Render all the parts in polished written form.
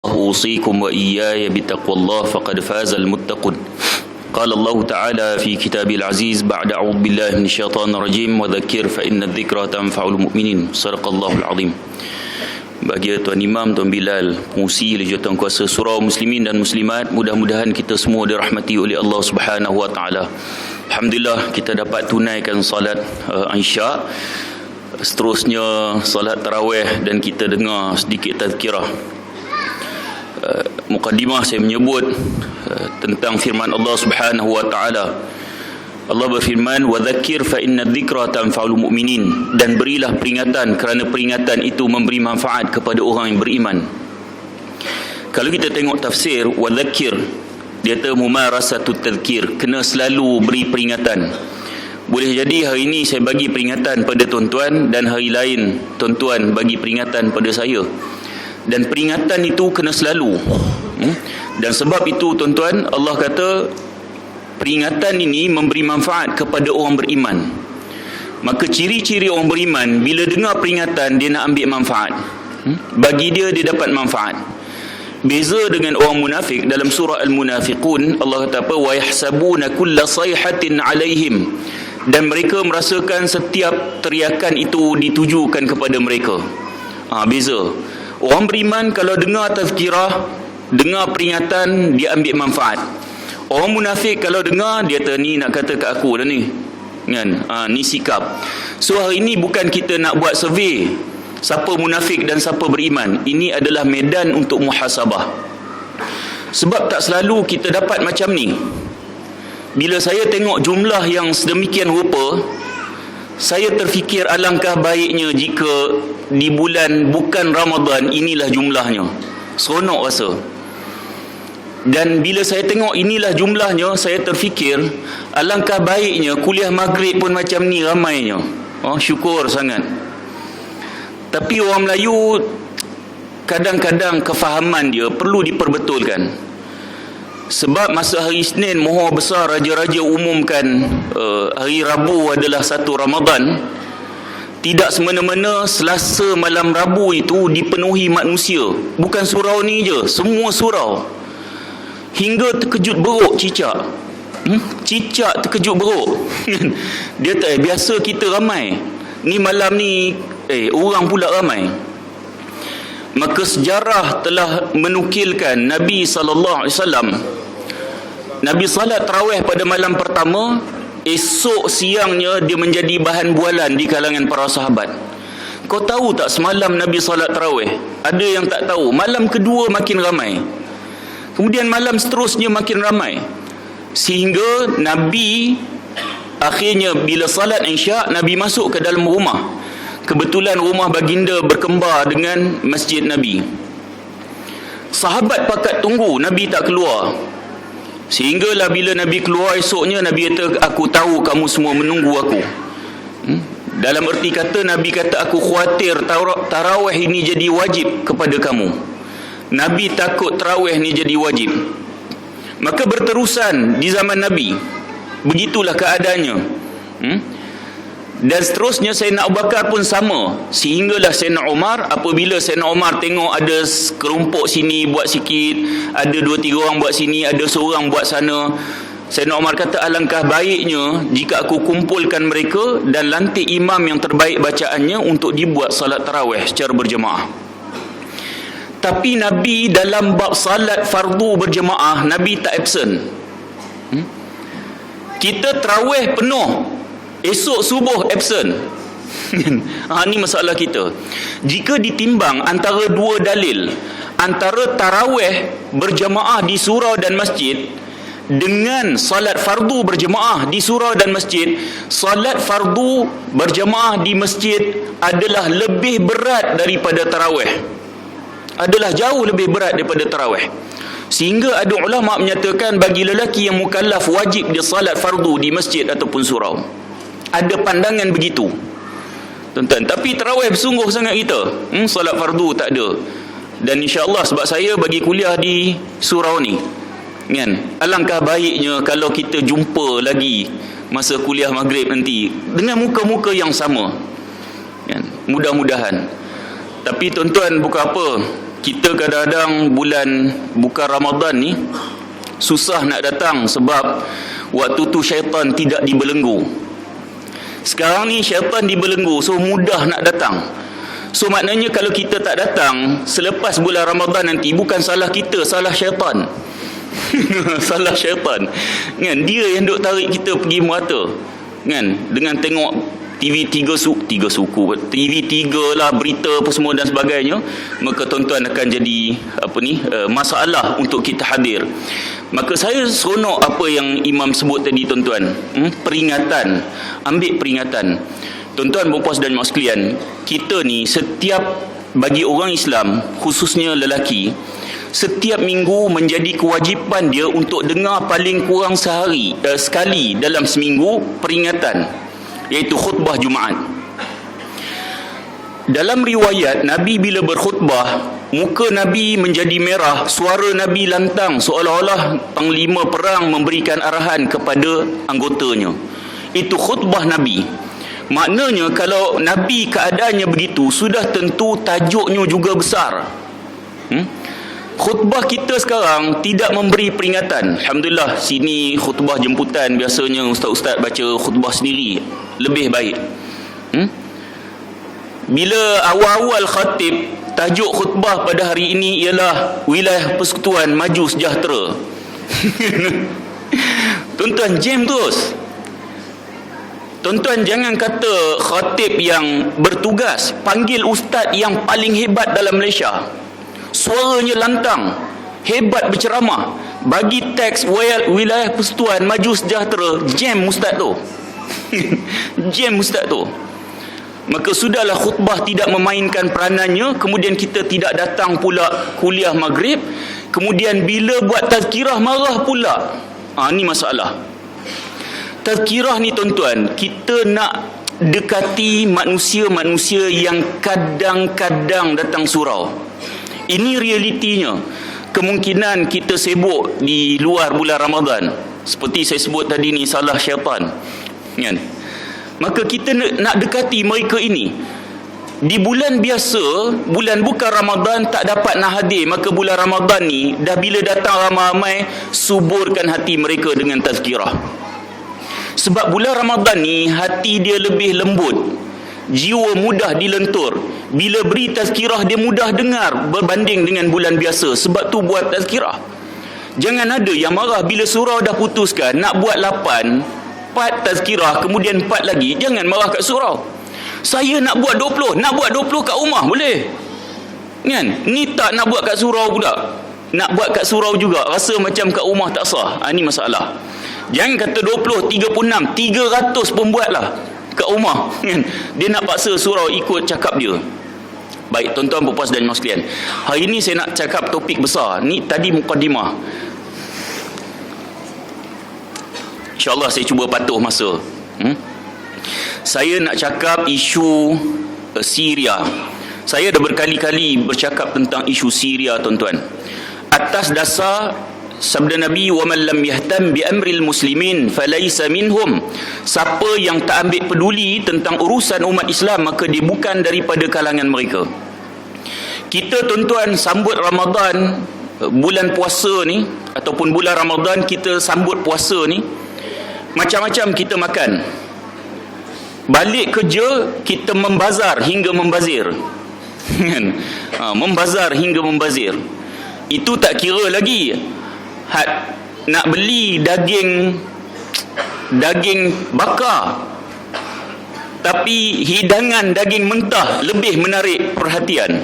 أوصيكم وإياي بتقوى الله فقد فاز المتقون. قال الله تعالى في كتابه العزيز بعد أعوذ بالله من الشيطان الرجيم وذكر فإن الذكرى تنفع المؤمنين. صدق الله العظيم. Bagi Tuan Imam, Tuan Bilal, pengusi Jawatan Kuasa Surau Muslimin dan Muslimat, mudah-mudahan kita semua dirahmati oleh Allah Subhanahu Wa Taala. Alhamdulillah kita dapat tunaikan salat Isya. Seterusnya salat tarawih dan kita dengar sedikit tazkirah. Muqaddimah saya menyebut tentang firman Allah Subhanahu Wa Taala. Allah berfirman, wa dzakir fa inna dzikra tanfa'ul mu'minin, dan berilah peringatan kerana peringatan itu memberi manfaat kepada orang yang beriman. Kalau kita tengok tafsir wa dzakir, dia kata mumarasatut tadzkir, kena selalu beri peringatan. Boleh jadi hari ini saya bagi peringatan pada tuan-tuan dan hari lain tuan-tuan bagi peringatan pada saya. Dan peringatan itu kena selalu. Dan sebab itu tuan-tuan, Allah kata peringatan ini memberi manfaat kepada orang beriman. Maka ciri-ciri orang beriman, bila dengar peringatan dia nak ambil manfaat. Bagi dia dapat manfaat. Beza dengan orang munafik, dalam surah Al-Munafiqun Allah kata apa? Wa yahsabuna kulla sayhatin alaihim, dan mereka merasakan setiap teriakan itu ditujukan kepada mereka. Beza. Orang beriman kalau dengar tazkirah, dengar peringatan, dia ambil manfaat. Orang munafik kalau dengar, dia kata ni nak kata kat aku dah ni kan? Ni sikap. So hari ini bukan kita nak buat survey siapa munafik dan siapa beriman. Ini adalah medan untuk muhasabah. Sebab tak selalu kita dapat macam ni. Bila saya tengok jumlah yang sedemikian rupa, saya terfikir alangkah baiknya jika di bulan bukan Ramadan inilah jumlahnya. Seronok rasa. Dan bila saya tengok inilah jumlahnya, saya terfikir alangkah baiknya kuliah maghrib pun macam ni ramainya. Syukur sangat. Tapi orang Melayu kadang-kadang kefahaman dia perlu diperbetulkan. Sebab masa hari Isnin Maha Besar Raja-Raja umumkan hari Rabu adalah 1 Ramadan, tidak semena-mena Selasa malam Rabu itu dipenuhi manusia. Bukan surau ni je, semua surau. Hingga terkejut beruk cicak. Cicak terkejut beruk. Dia tak biasa kita ramai. Ni malam ni orang pula ramai. Maka sejarah telah menukilkan Nabi SAW, Nabi salat tarawih pada malam pertama, esok siangnya dia menjadi bahan bualan di kalangan para sahabat. Kau tahu tak semalam Nabi salat tarawih? Ada yang tak tahu. Malam kedua makin ramai. Kemudian malam seterusnya makin ramai. Sehingga Nabi akhirnya bila salat Isya, Nabi masuk ke dalam rumah. Kebetulan rumah baginda berkembar dengan masjid Nabi. Sahabat pakat tunggu Nabi tak keluar. Sehinggalah bila Nabi keluar esoknya, Nabi kata, aku tahu kamu semua menunggu aku. Dalam erti kata, Nabi kata, aku khawatir tarawih ini jadi wajib kepada kamu. Nabi takut tarawih ni jadi wajib. Maka berterusan di zaman Nabi. Begitulah keadaannya. Dan seterusnya Sayyidina Abu Bakar pun sama. Sehinggalah Sayyidina Umar, apabila Sayyidina Umar tengok ada kerumpuk sini buat sikit, ada 2-3 orang buat sini, ada seorang buat sana, Sayyidina Umar kata alangkah baiknya jika aku kumpulkan mereka dan lantik imam yang terbaik bacaannya untuk dibuat salat tarawih secara berjemaah. Tapi Nabi dalam bab salat fardu berjemaah, Nabi tak absent. Kita tarawih penuh, esok subuh absent. Ni masalah kita. Jika ditimbang antara dua dalil, antara tarawih berjemaah di surau dan masjid dengan salat fardu berjemaah di surau dan masjid, salat fardu berjemaah di masjid adalah lebih berat daripada tarawih. Adalah jauh lebih berat daripada tarawih. Sehingga ada ulama menyatakan bagi lelaki yang mukallaf wajib dia salat fardu di masjid ataupun surau. Ada pandangan begitu, tuan-tuan. Tapi tarawih bersungguh sangat kita. Salat fardu tak ada. Dan insya-Allah sebab saya bagi kuliah di surau ni, kan, alangkah baiknya kalau kita jumpa lagi masa kuliah maghrib nanti dengan muka-muka yang sama, kan, mudah-mudahan. Tapi tuan-tuan, bukan apa, kita kadang-kadang bulan bukan Ramadan ni susah nak datang sebab waktu tu syaitan tidak dibelenggu. Sekarang ni syaitan dibelenggu, so mudah nak datang. So maknanya kalau kita tak datang selepas bulan Ramadan nanti, bukan salah kita, salah syaitan. Salah syaitan kan, dia yang duk tarik kita pergi merata kan, dengan tengok TV 3 suku, TV 3 lah, berita apa semua dan sebagainya. Maka tuan-tuan akan jadi masalah untuk kita hadir. Maka saya seronok apa yang Imam sebut tadi tuan-tuan, peringatan, ambil peringatan. Tuan-tuan, berpuas dan mak sekalian, kita ni setiap, bagi orang Islam khususnya lelaki, setiap minggu menjadi kewajipan dia untuk dengar paling kurang sekali dalam seminggu peringatan, iaitu khutbah Jumaat. Dalam riwayat, Nabi bila berkhutbah, muka Nabi menjadi merah, suara Nabi lantang seolah-olah panglima perang memberikan arahan kepada anggotanya. Itu khutbah Nabi. Maknanya kalau Nabi keadaannya begitu, sudah tentu tajuknya juga besar. Khutbah kita sekarang tidak memberi peringatan. Alhamdulillah, sini khutbah jemputan, biasanya ustaz-ustaz baca khutbah sendiri, lebih baik. Bila awal-awal khatib, tajuk khutbah pada hari ini ialah Wilayah Persekutuan Maju Sejahtera. Tuan-tuan, jam terus. Tuan-tuan, jangan kata khatib yang bertugas, panggil ustaz yang paling hebat dalam Malaysia. Suaranya lantang, hebat berceramah, bagi teks Wilayah Persekutuan Maju Sejahtera, jam ustaz tu. Jam ustaz tu. Maka sudahlah khutbah tidak memainkan peranannya, kemudian kita tidak datang pula kuliah maghrib, kemudian bila buat tazkirah marah pula. Ni masalah. Tazkirah ni tuan-tuan, kita nak dekati manusia-manusia yang kadang-kadang datang surau. Ini realitinya. Kemungkinan kita sibuk di luar bulan Ramadan, seperti saya sebut tadi ni, salah syaitan kan? Maka kita nak dekati mereka ini. Di bulan biasa, bulan bukan Ramadan, tak dapat nak hadir. Maka bulan Ramadan ni, dah bila datang ramai-ramai, suburkan hati mereka dengan tazkirah. Sebab bulan Ramadan ni, hati dia lebih lembut, jiwa mudah dilentur. Bila beri tazkirah, dia mudah dengar berbanding dengan bulan biasa. Sebab tu buat tazkirah. Jangan ada yang marah bila surau dah putuskan nak buat 4 tazkirah, kemudian 4 lagi. Jangan marah kat surau. Saya nak buat 20, nak buat 20 kat rumah boleh kan? Ni tak nak buat kat surau pula, nak buat kat surau juga, rasa macam kat rumah tak sah. Ini masalah. Jangan kata 20, 36, 300 pun buatlah kat rumah kan? Dia nak paksa surau ikut cakap dia. Baik tuan-tuan, berpuas dan mak sekalian, hari ini saya nak cakap topik besar. Ni tadi mukadimah, InsyaAllah saya cuba patuh masa. Saya nak cakap isu Syria. Saya dah berkali-kali bercakap tentang isu Syria tuan-tuan, atas dasar sabda Nabi, wa man lam yahtam bi amril muslimin falaysa minhum. Siapa yang tak ambil peduli tentang urusan umat Islam, maka dia bukan daripada kalangan mereka. Kita tuan-tuan sambut Ramadan, bulan puasa ni, ataupun bulan Ramadan kita sambut puasa ni, macam-macam kita makan. Balik kerja kita membazar hingga membazir. Membazar hingga membazir. Itu tak kira lagi nak beli daging bakar, tapi hidangan daging mentah lebih menarik perhatian.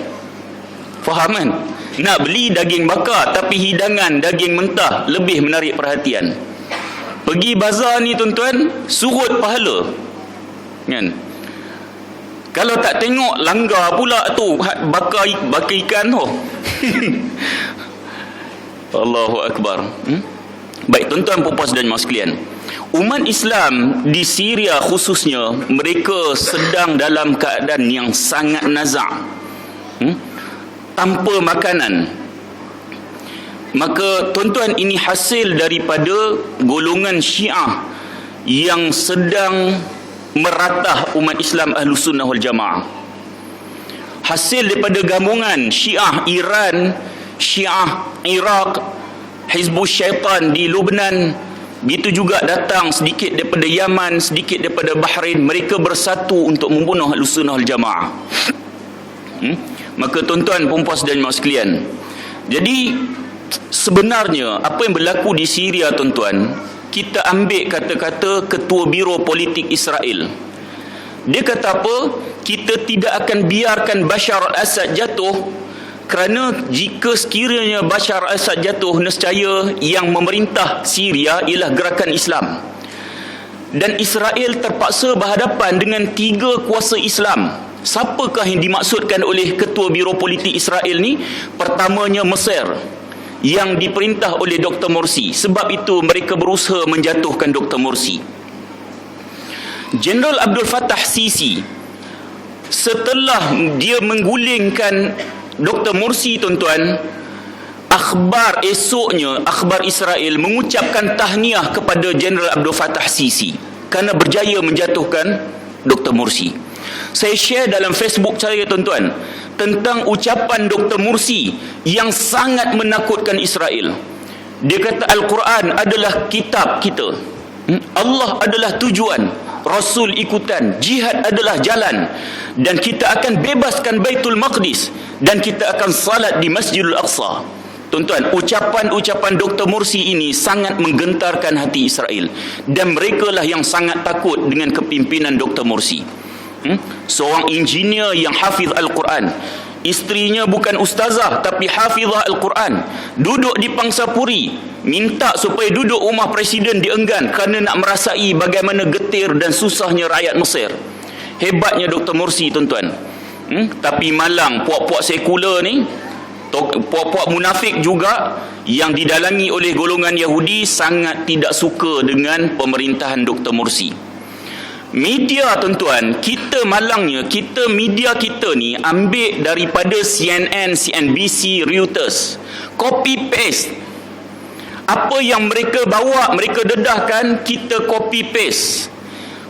Faham kan? Nak beli daging bakar, tapi hidangan daging mentah lebih menarik perhatian. Pergi bazar ni tuan-tuan, surut pahala kan? Kalau tak tengok, langgar pula tu bakar ikan tu. Allahu Akbar. Baik tuan-tuan, puas dan mak sekalian, umat Islam di Syria khususnya, mereka sedang dalam keadaan yang sangat nazak, tanpa makanan. Maka tuan-tuan, ini hasil daripada golongan Syiah yang sedang meratah umat Islam Ahlus Sunnah wal Jamaah. hasil daripada gabungan Syiah Iran, Syiah Iraq, Hizbus Syaitan di Lebanon, begitu juga datang sedikit daripada Yaman, sedikit daripada Bahrain. Mereka bersatu untuk membunuh Ahlussunnah wal Jamaah. Maka tuan-tuan, puan-puan dan mak sekalian, jadi sebenarnya apa yang berlaku di Syria, tuan-tuan, kita ambil kata-kata Ketua Biro Politik Israel. Dia kata apa? Kita tidak akan biarkan Bashar al-Assad jatuh, kerana jika sekiranya Bashar al-Assad jatuh, nescaya yang memerintah Syria ialah gerakan Islam. Dan Israel terpaksa berhadapan dengan 3 kuasa Islam. Siapakah yang dimaksudkan oleh Ketua Biro Politik Israel ni? Pertamanya Mesir, yang diperintah oleh Dr. Morsi. Sebab itu mereka berusaha menjatuhkan Dr. Morsi. Jeneral Abdul Fattah Sisi, setelah dia menggulingkan Dr. Morsi, tuan-tuan, akhbar esoknya, akhbar Israel mengucapkan tahniah kepada Jeneral Abdul Fattah Sisi kerana berjaya menjatuhkan Dr. Morsi. Saya share dalam Facebook saya, tuan-tuan, tentang ucapan Dr. Morsi yang sangat menakutkan Israel. Dia kata Al-Quran adalah kitab kita, Allah adalah tujuan, Rasul ikutan, jihad adalah jalan, dan kita akan bebaskan Baitul Maqdis, dan kita akan salat di Masjidul Aqsa. Tuan-tuan, ucapan-ucapan Dr. Morsi ini sangat menggentarkan hati Israel, dan mereka lah yang sangat takut dengan kepimpinan Dr. Morsi. Seorang engineer yang hafiz Al-Quran, isterinya bukan ustazah tapi hafizah Al-Quran, duduk di Pangsapuri, minta supaya duduk rumah presiden dienggan kerana nak merasai bagaimana getir dan susahnya rakyat Mesir. Hebatnya Dr. Morsi, tuan-tuan. Tapi malang puak-puak sekular ni, puak-puak munafik juga, yang didalangi oleh golongan Yahudi, sangat tidak suka dengan pemerintahan Dr. Morsi. Media, tuan-tuan, kita malangnya, media kita ni ambil daripada CNN, CNBC, Reuters, copy paste. Apa yang mereka bawa, mereka dedahkan, kita copy paste.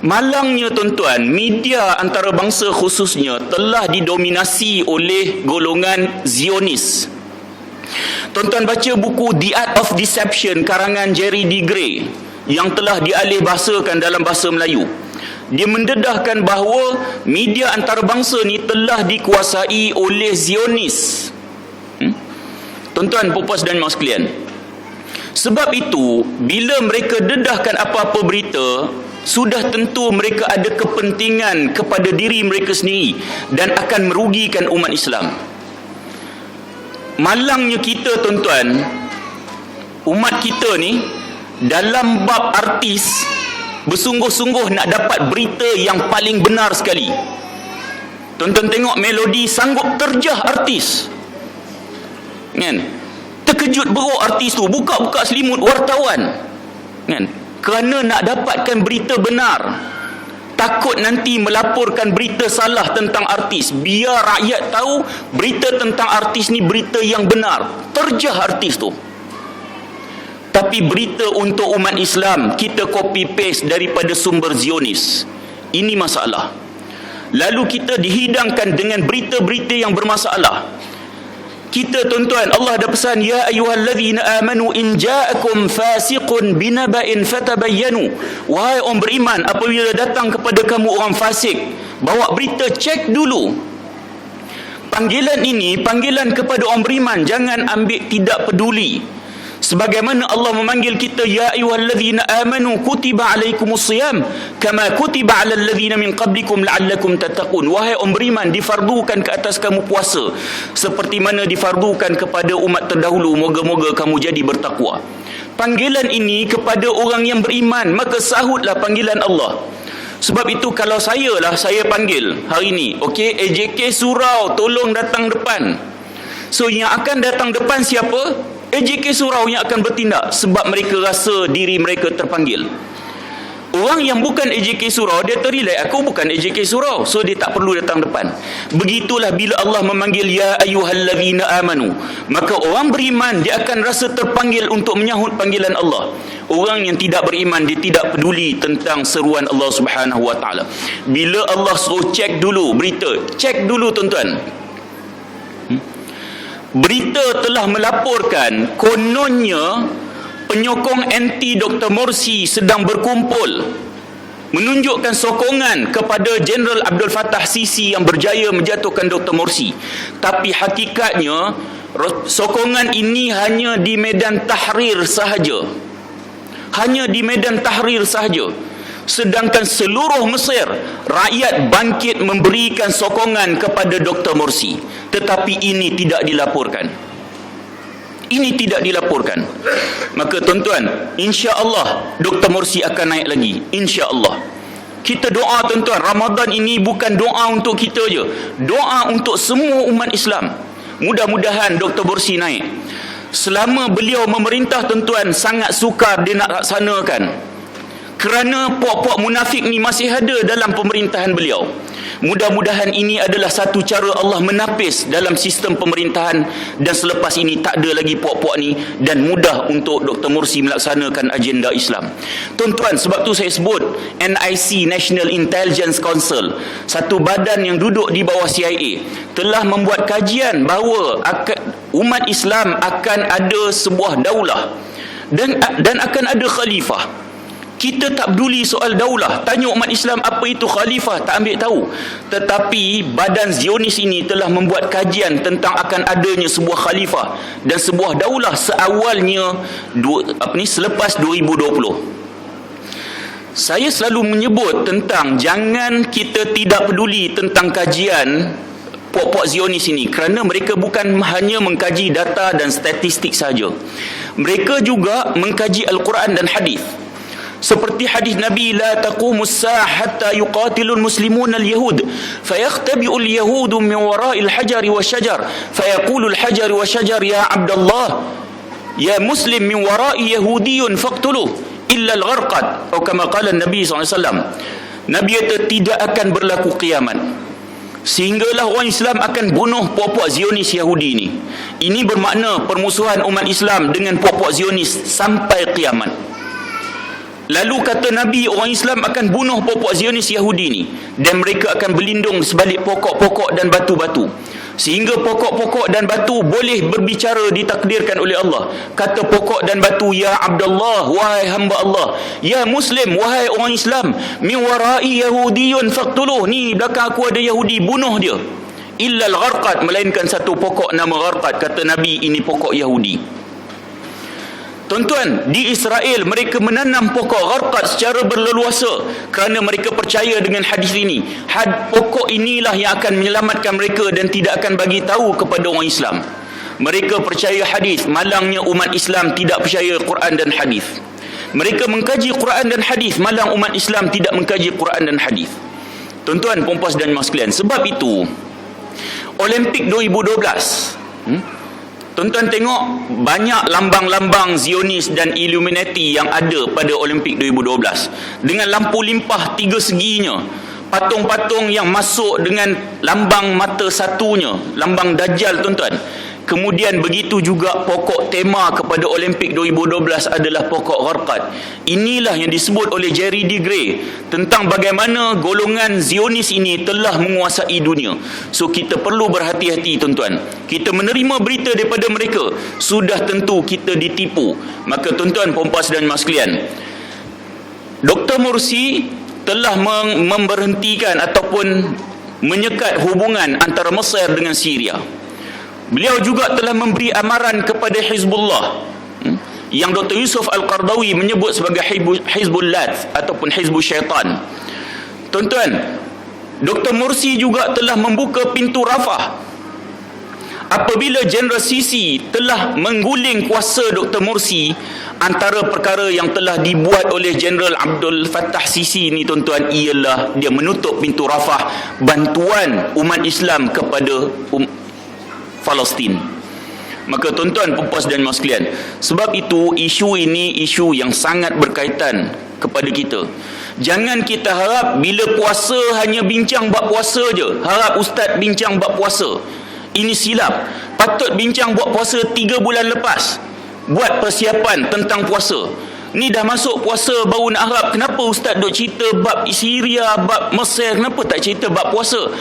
Malangnya, tuan-tuan, media antarabangsa khususnya telah didominasi oleh golongan Zionis. Tuan-tuan baca buku The Art of Deception karangan Jerry D. Gray yang telah dialih bahasakan dalam bahasa Melayu. Dia mendedahkan bahawa media antarabangsa ni telah dikuasai oleh Zionis. Tuan-tuan, puan-puan dan mak sekalian, sebab itu bila mereka dedahkan apa-apa berita, sudah tentu mereka ada kepentingan kepada diri mereka sendiri dan akan merugikan umat Islam. Malangnya kita, tuan-tuan, umat kita ni dalam bab artis bersungguh-sungguh nak dapat berita yang paling benar sekali. Tuan-tuan tengok Melody sanggup terjah artis, kan? Terkejut beruk artis tu, buka-buka selimut wartawan, kan? Kerana nak dapatkan berita benar. Takut nanti melaporkan berita salah tentang artis. Biar rakyat tahu berita tentang artis ni berita yang benar, terjah artis tu. Tapi berita untuk umat Islam kita copy paste daripada sumber Zionis. Ini masalah. Lalu kita dihidangkan dengan berita-berita yang bermasalah. Kita, tuan-tuan, Allah ada pesan, ya ayyuhallazina amanu in ja'akum fasiqun binaba'in fatabayyanu. Wahai orang beriman, apabila datang kepada kamu orang fasik, bawa berita, cek dulu. Panggilan ini panggilan kepada orang beriman, jangan ambil tidak peduli. Sebagaimana Allah memanggil kita, ya ayyuhallazina amanu kutiba alaikumusiyam kama kutiba alal ladzina min qablikum la'allakum tattaqun. Wahai orang beriman, difardukan ke atas kamu puasa seperti mana difardukan kepada umat terdahulu, moga-moga kamu jadi bertakwa. Panggilan ini kepada orang yang beriman, maka sahutlah panggilan Allah. Sebab itu kalau saya panggil hari ini, okey, AJK Surau tolong datang depan. So yang akan datang depan siapa? AJK Surau yang akan bertindak, sebab mereka rasa diri mereka terpanggil. Orang yang bukan AJK Surau, dia terrelate, aku bukan AJK Surau, so dia tak perlu datang depan. Begitulah bila Allah memanggil ya ayyuhallazina amanu, maka orang beriman dia akan rasa terpanggil untuk menyahut panggilan Allah. Orang yang tidak beriman, dia tidak peduli tentang seruan Allah Subhanahu wa taala. Bila Allah suruh cek dulu berita, cek dulu, tuan-tuan. berita telah melaporkan kononnya penyokong anti Dr. Morsi sedang berkumpul menunjukkan sokongan kepada Jeneral Abdul Fattah Sisi yang berjaya menjatuhkan Dr. Morsi. Tapi hakikatnya sokongan ini hanya di medan Tahrir sahaja. Hanya di medan Tahrir sahaja. Sedangkan seluruh Mesir, rakyat bangkit memberikan sokongan kepada Dr. Morsi. Tetapi ini tidak dilaporkan. Ini tidak dilaporkan. Maka tuan-tuan, insya-Allah Dr. Morsi akan naik lagi, insya-Allah. Kita doa tuan-tuan, Ramadan ini bukan doa untuk kita je, doa untuk semua umat Islam. Mudah-mudahan Dr. Morsi naik. Selama beliau memerintah tuan-tuan, sangat sukar dia nak laksanakan. Kerana puak-puak munafik ni masih ada dalam pemerintahan beliau. Mudah-mudahan ini adalah satu cara Allah menapis dalam sistem pemerintahan, dan selepas ini tak ada lagi puak-puak ni, dan mudah untuk Dr. Morsi melaksanakan agenda Islam. Tuan-tuan, sebab tu saya sebut NIC, National Intelligence Council, satu badan yang duduk di bawah CIA, telah membuat kajian bahawa umat Islam akan ada sebuah daulah dan akan ada khalifah. Kita tak peduli soal daulah. Tanya umat Islam apa itu khalifah, tak ambil tahu. Tetapi badan Zionis ini telah membuat kajian tentang akan adanya sebuah khalifah dan sebuah daulah seawalnya selepas 2020. Saya selalu menyebut tentang jangan kita tidak peduli tentang kajian puak-puak Zionis ini, kerana mereka bukan hanya mengkaji data dan statistik saja. Mereka juga mengkaji Al-Quran dan hadis. Seperti hadis Nabi, la taqumus sa'ah hatta yuqatilul muslimun al-yahud fayakhtabi'ul yahudu min wara'il hajari wasyajar fayaqulul hajari wasyajar ya Abdullah ya muslim min wara'i yahudiyun faqtuluh illa al-gharqad, atau kama qala Nabi SAW. Nabi kata tidak akan berlaku kiamat sehinggalah orang Islam akan bunuh puak-puak Zionis Yahudi ini. Ini bermakna permusuhan umat Islam dengan puak-puak Zionis sampai kiamat. Lalu kata Nabi, orang Islam akan bunuh puak-puak Zionis Yahudi ni, dan mereka akan berlindung sebalik pokok-pokok dan batu-batu, sehingga pokok-pokok dan batu boleh berbicara ditakdirkan oleh Allah. Kata pokok dan batu, ya Abdullah, wahai hamba Allah, ya Muslim, wahai orang Islam, min wara'i yahudiyun faqtuluh, ni belakang aku ada Yahudi, bunuh dia. Illa al-gharqad, melainkan satu pokok nama gharqad. Kata Nabi, ini pokok Yahudi. Tuan-tuan, di Israel mereka menanam pokok gharqad secara berleluasa kerana mereka percaya dengan hadis ini. Pokok inilah yang akan menyelamatkan mereka dan tidak akan bagi tahu kepada orang Islam. Mereka percaya hadis, malangnya umat Islam tidak percaya Quran dan hadis. Mereka mengkaji Quran dan hadis, malang umat Islam tidak mengkaji Quran dan hadis. Tuan-tuan, puan-puan dan mas sekalian, sebab itu Olimpik 2012, tuan-tuan tengok banyak lambang-lambang Zionis dan Illuminati yang ada pada Olimpik 2012. Dengan lampu limpah tiga seginya. Patung-patung yang masuk dengan lambang mata satunya, lambang Dajjal tuan-tuan. Kemudian begitu juga pokok tema kepada Olimpik 2012 adalah pokok gharqad. Inilah yang disebut oleh Jerry D. Gray tentang bagaimana golongan Zionis ini telah menguasai dunia. So kita perlu berhati-hati tuan-tuan. Kita menerima berita daripada mereka, sudah tentu kita ditipu. Maka tuan-tuan, puan-puan dan mas sekalian, Dr. Morsi telah memberhentikan ataupun menyekat hubungan antara Mesir dengan Syria. Beliau juga telah memberi amaran kepada Hizbullah, yang Dr. Yusuf Al-Qardawi menyebut sebagai Hizbullah ataupun Hizbul Syaitan. Tuan-tuan, Dr. Morsi juga telah membuka pintu Rafah. Apabila Jeneral Sisi telah mengguling kuasa Dr. Morsi, antara perkara yang telah dibuat oleh Jeneral Abdul Fattah Sisi ni tuan-tuan, ialah dia menutup pintu Rafah bantuan umat Islam kepada Palestin. Maka tuan-tuan, puan-puan dan mas sekalian, sebab itu isu ini isu yang sangat berkaitan kepada kita. Jangan kita harap bila puasa hanya bincang bab puasa je, harap ustaz bincang bab puasa. Ini silap. Patut bincang buat puasa 3 bulan lepas, buat persiapan tentang puasa. Ni dah masuk puasa baru nak harap kenapa ustaz duk cerita bab Syria, bab Mesir, kenapa tak cerita bab puasa?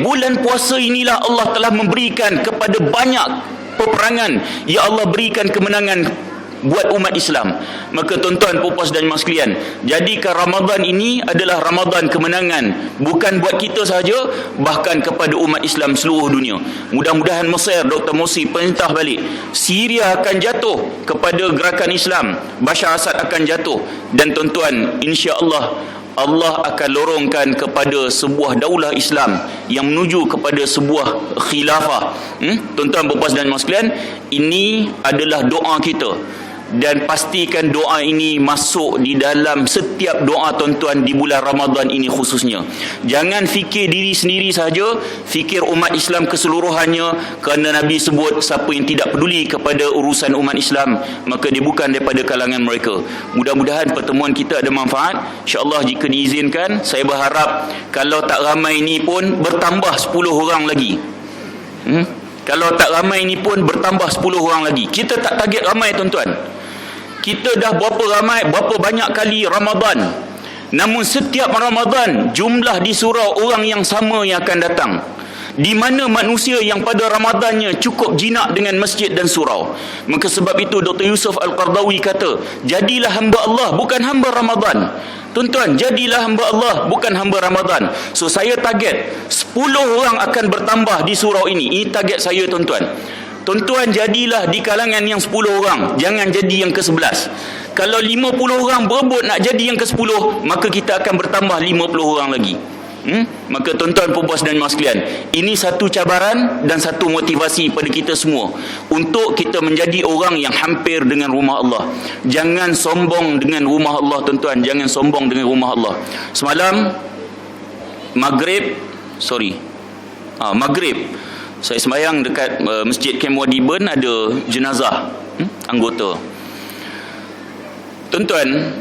Bulan puasa inilah Allah telah memberikan kepada banyak peperangan, ya Allah berikan kemenangan buat umat Islam. Maka tuan-tuan, puas dan mak sekalian, jadikan Ramadan ini adalah Ramadan kemenangan, bukan buat kita sahaja, bahkan kepada umat Islam seluruh dunia. Mudah-mudahan Mesir, Dr. Morsi perintah balik, Syria akan jatuh kepada gerakan Islam, Bashar Assad akan jatuh, dan tuan-tuan, insya-Allah Allah akan lorongkan kepada sebuah daulah Islam yang menuju kepada sebuah khilafah. Tuan-tuan, puas dan mak sekalian, ini adalah doa kita, dan pastikan doa ini masuk di dalam setiap doa tuan-tuan di bulan Ramadan ini khususnya. Jangan fikir diri sendiri saja, fikir umat Islam keseluruhannya, kerana Nabi sebut siapa yang tidak peduli kepada urusan umat Islam, maka dia bukan daripada kalangan mereka. Mudah-mudahan pertemuan kita ada manfaat. InsyaAllah jika diizinkan, saya berharap kalau tak ramai ini pun bertambah 10 orang lagi. Kalau tak ramai ini pun bertambah 10 orang lagi. Kita tak target ramai tuan-tuan. Kita dah berapa banyak kali Ramadan. Namun setiap Ramadan jumlah di surau orang yang sama yang akan datang. Di mana manusia yang pada Ramadannya cukup jinak dengan masjid dan surau. Maka sebab itu Dr. Yusuf Al-Qardawi kata, jadilah hamba Allah, bukan hamba Ramadan. Tuan-tuan, jadilah hamba Allah, bukan hamba Ramadan. So saya target 10 orang akan bertambah di surau ini. Ini target saya tuan-tuan. Tuan-tuan, jadilah di kalangan yang 10 orang, jangan jadi yang ke-11. Kalau 50 orang berebut nak jadi yang ke-10, maka kita akan bertambah 50 orang lagi. Maka tuan-tuan, puas dan mak sekalian, ini satu cabaran dan satu motivasi pada kita semua untuk kita menjadi orang yang hampir dengan rumah Allah. Jangan sombong dengan rumah Allah tuan-tuan, jangan sombong dengan rumah Allah. Semalam Maghrib saya sembahyang dekat Masjid Kem Wadi Ben, ada jenazah anggota. Tuan-tuan,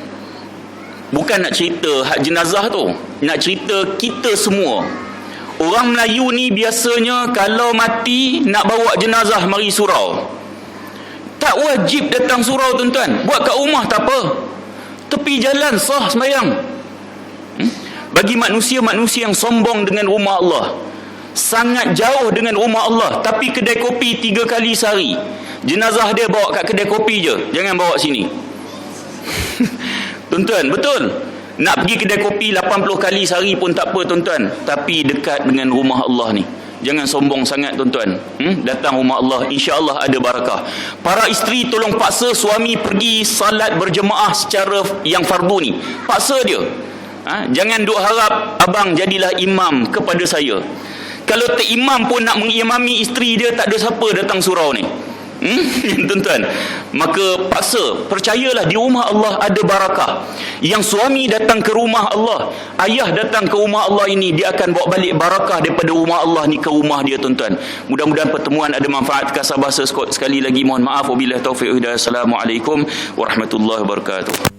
bukan nak cerita hak jenazah tu, nak cerita kita semua. Orang Melayu ni biasanya kalau mati nak bawa jenazah mari surau. Tak wajib datang surau tuan-tuan, buat kat rumah tak apa, tepi jalan sah sembahyang. Bagi manusia-manusia yang sombong dengan rumah Allah, sangat jauh dengan rumah Allah, tapi kedai kopi 3 kali sehari, jenazah dia bawa kat kedai kopi je, jangan bawa sini. Tuan-tuan, betul, nak pergi kedai kopi 80 kali sehari pun tak apa tuan-tuan, tapi dekat dengan rumah Allah ni. Jangan sombong sangat tuan-tuan. Datang rumah Allah, insya-Allah ada barakah. Para isteri tolong paksa suami pergi salat berjemaah secara yang fardu ni, paksa dia. Jangan duk harap abang jadilah imam kepada saya. Kalau tak imam pun nak mengimami isteri dia, tak ada siapa datang surau ni. Tuan-tuan, maka paksa, percayalah di rumah Allah ada barakah. Yang suami datang ke rumah Allah, ayah datang ke rumah Allah ini, dia akan bawa balik barakah daripada rumah Allah ni ke rumah dia tuan-tuan. Mudah-mudahan pertemuan ada manfaat. Kasar bahasa sekali lagi mohon maaf. Wabillahi taufiq. Assalamualaikum warahmatullahi wabarakatuh.